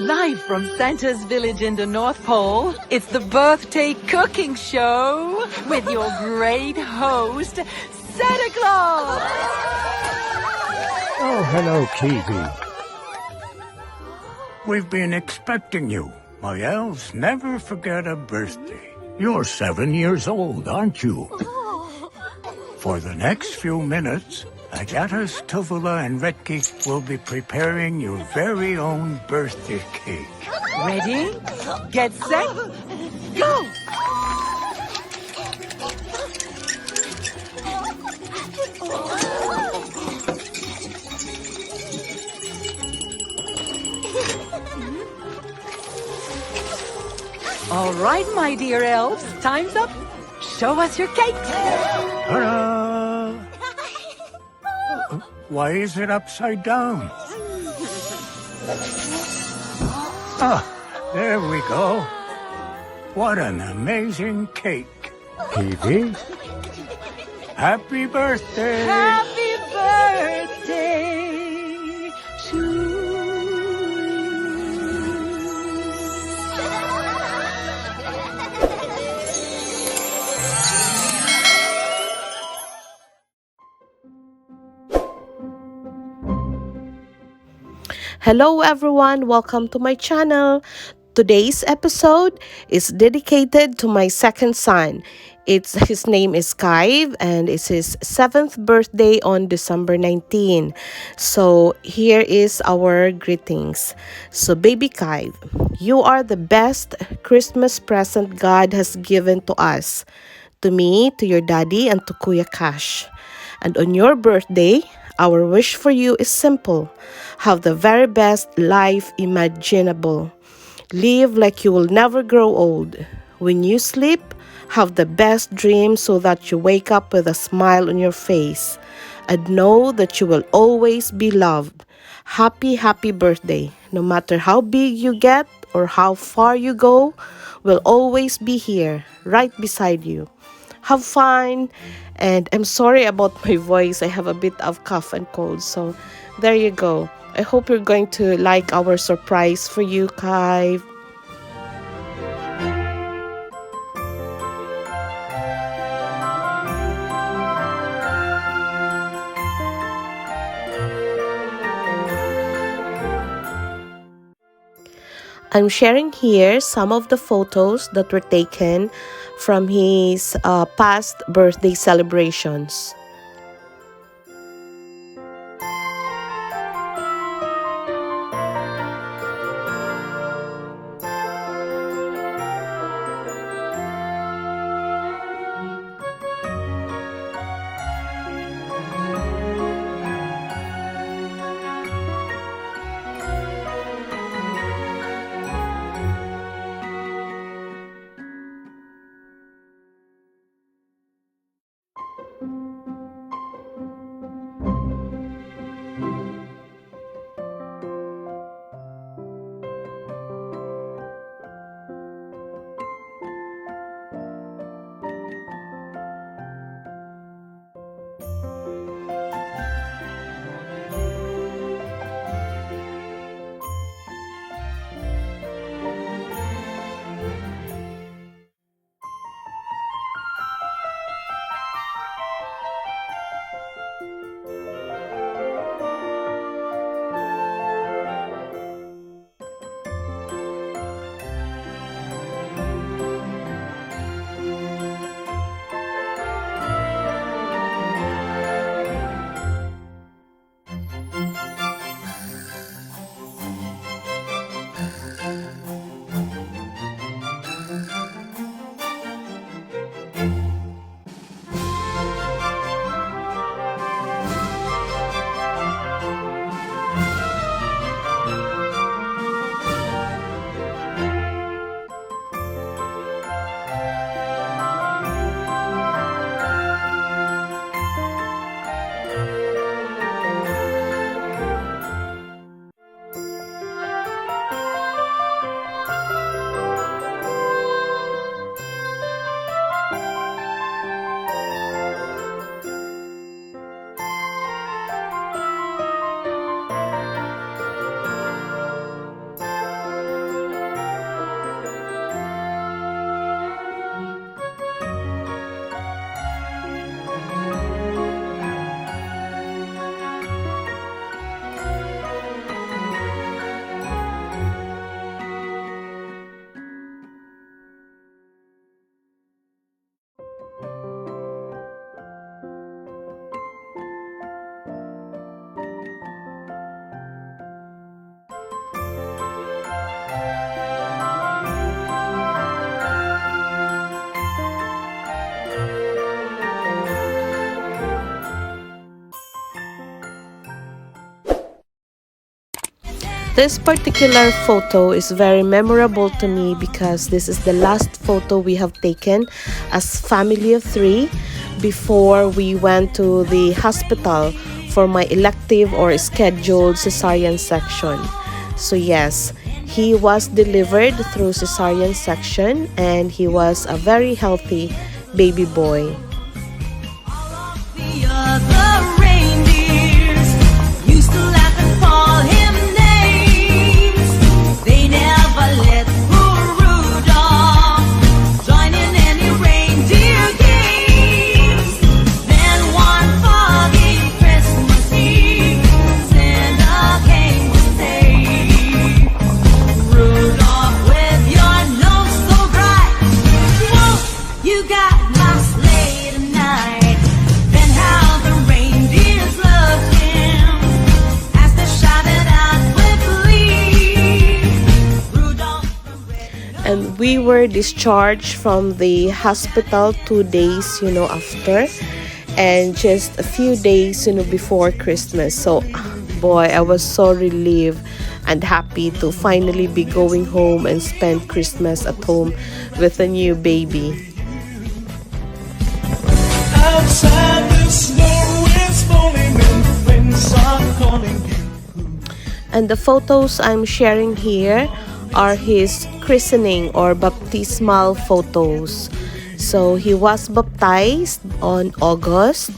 Live from Santa's village in the North Pole, it's the birthday cooking show with your great host, Santa Claus! Oh, hello, Kiwi. We've been expecting you. My elves never forget a birthday. You're 7 years old, aren't you? For the next few minutes, Agatas, Tuvula, and Retki will be preparing your very own birthday cake. Ready? Get set? Go! All right, my dear elves, time's up. Show us your cake. Ta-da! Why is it upside down? Ah, there we go. What an amazing cake. Kiwi? Happy birthday! Happy birthday to you. Hello everyone, welcome to my channel. Today's episode is dedicated to my second son. His name is Kyve and it's his 7th birthday on December 19. So here is our greetings. So Baby Kyve, you are the best Christmas present God has given to us. To me, to your daddy, and to Kuya Kaesch. And on your birthday, our wish for you is simple. Have the very best life imaginable. Live like you will never grow old. When you sleep, have the best dreams so that you wake up with a smile on your face. And know that you will always be loved. Happy, happy birthday. No matter how big you get or how far you go, we'll always be here, right beside you. Have fun. And I'm sorry about my voice. I have a bit of cough and cold. So there you go. I hope you're going to like our surprise for you, Kyve. I'm sharing here some of the photos that were taken from his past birthday celebrations. This particular photo is very memorable to me because this is the last photo we have taken as family of 3 before we went to the hospital for my elective or scheduled cesarean section. So yes, he was delivered through cesarean section and he was a very healthy baby boy. And we were discharged from the hospital 2 days, after, and just a few days, before Christmas. So, boy, I was so relieved and happy to finally be going home and spend Christmas at home with a new baby. Outside the snow is falling and friends are calling you. And the photos I'm sharing here are his christening or baptismal photos. So he was baptized on August,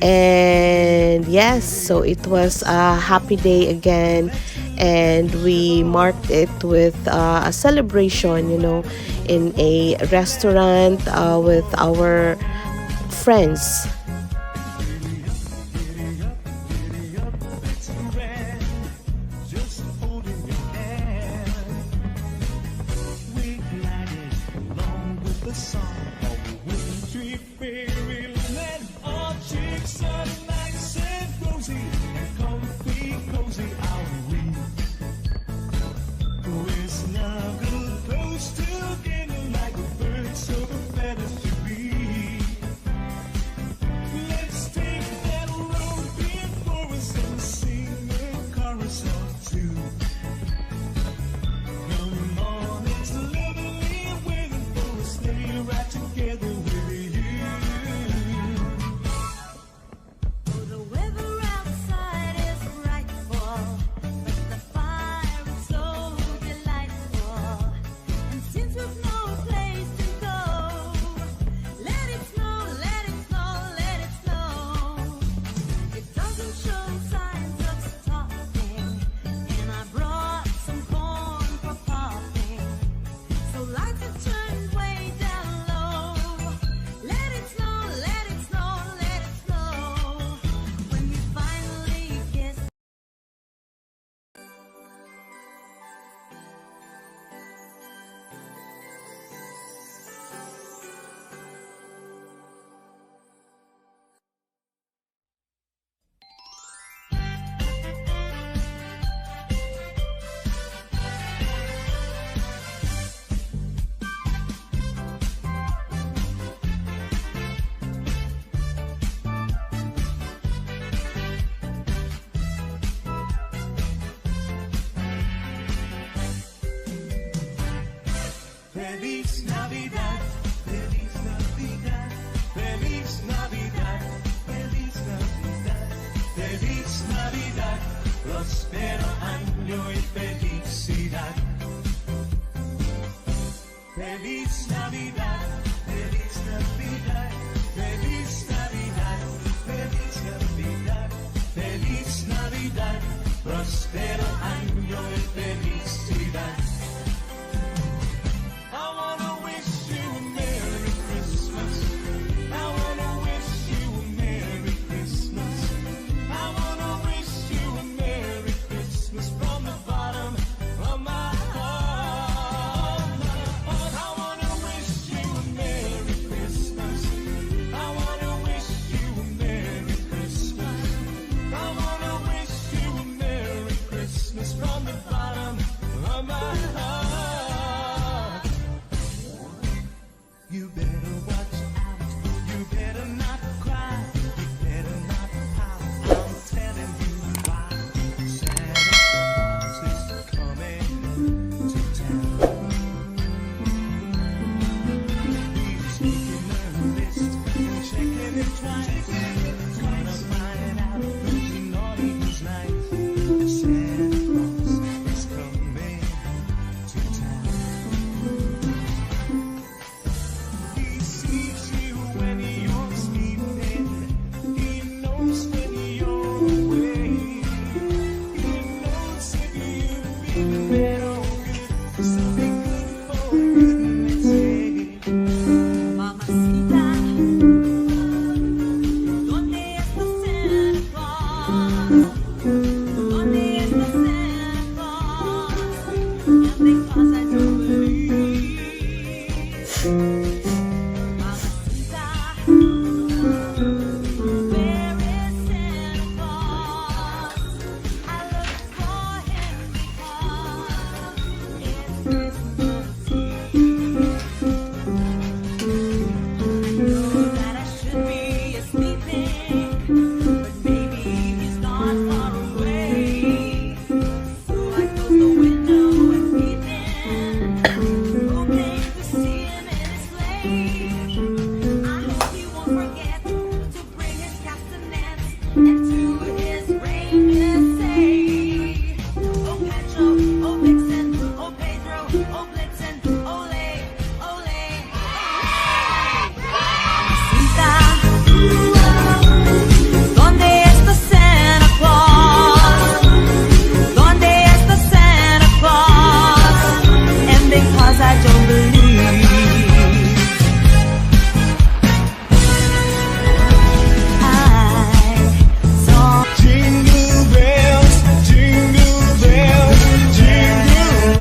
and yes, so it was a happy day again, and we marked it with a celebration, in a restaurant with our friends. Feliz Navidad, Feliz Navidad, Feliz Navidad, Feliz Navidad, Feliz Navidad, próspero año y felicidad. Feliz Navidad, Feliz Navidad, Feliz Navidad, Feliz Navidad, Feliz Navidad, próspero año y felicidad. I wanna wish you